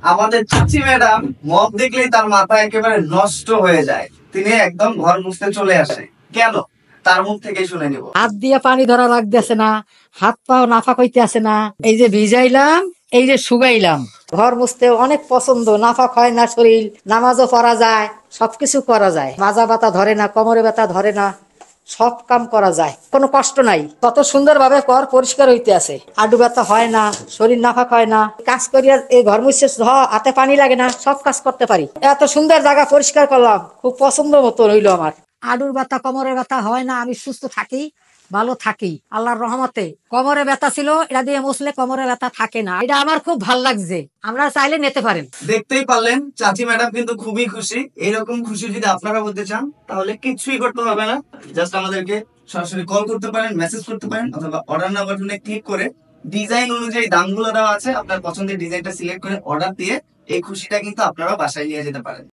আমাদের চাচি madam mop দেখলেই তার মাথা একেবারে নষ্ট হয়ে যায়, তিনি একদম ঘর মুছতে চলে আসে। কেন? তার মুখ থেকে শুনে নিব। হাত দিয়ে পানি ধরা লাগতেছে না, হাত পাও নাফাক হইতেছে না। এই যে ভিজাইলাম, এই যে শুকাইলাম। ঘর মুছতে অনেক পছন্দ, নাফাক হয় না শরীর, নামাজও পড়া যায়, সবকিছু করা যায়। মাজা ব্যথা ধরে না, কোমরে ব্যথা ধরে না, সব কাম করা যায়, কোনো কষ্ট নাই। কত সুন্দর ভাবে ঘর পরিষ্কার হইতে আছে, আডু ব্যথা হয় না, শরীর নাফাক হয় না। কাজ করিয়া এই ঘর মুছতে হাতে পানি লাগে না, সব কাজ করতে পারি। এত সুন্দর জায়গা পরিষ্কার করলাম, খুব পছন্দ মতো হইলো আমার। আডুর ব্যথা কোমরের ব্যথা হয় না, আমি সুস্থ থাকি, ভালো থাকি আল্লাহর রহমতে। কোমরে ব্যথা ছিল, এটা দিয়ে মুছলে কোমরে ব্যথা থাকে না, এটা আমার খুব ভাল লাগছে। আমরা চাইলে নিতে পারেন। দেখতেই পারলেন চাচি ম্যাডাম কিন্তু খুবই খুশি। এরকম খুশি যদি আপনারা হতে চান তাহলে কিছুই করতে হবে না, জাস্ট আমাদেরকে সরাসরি কল করতে পারেন, মেসেজ করতে পারেন, অথবা অর্ডার নাও বাটনে ক্লিক করে ডিজাইন অনুযায়ী দামগুলো দেওয়া আছে, আপনার পছন্দের ডিজাইনটা সিলেক্ট করে অর্ডার দিয়ে এই খুশিটা কিন্তু আপনারা বাসায় নিয়ে যেতে পারেন।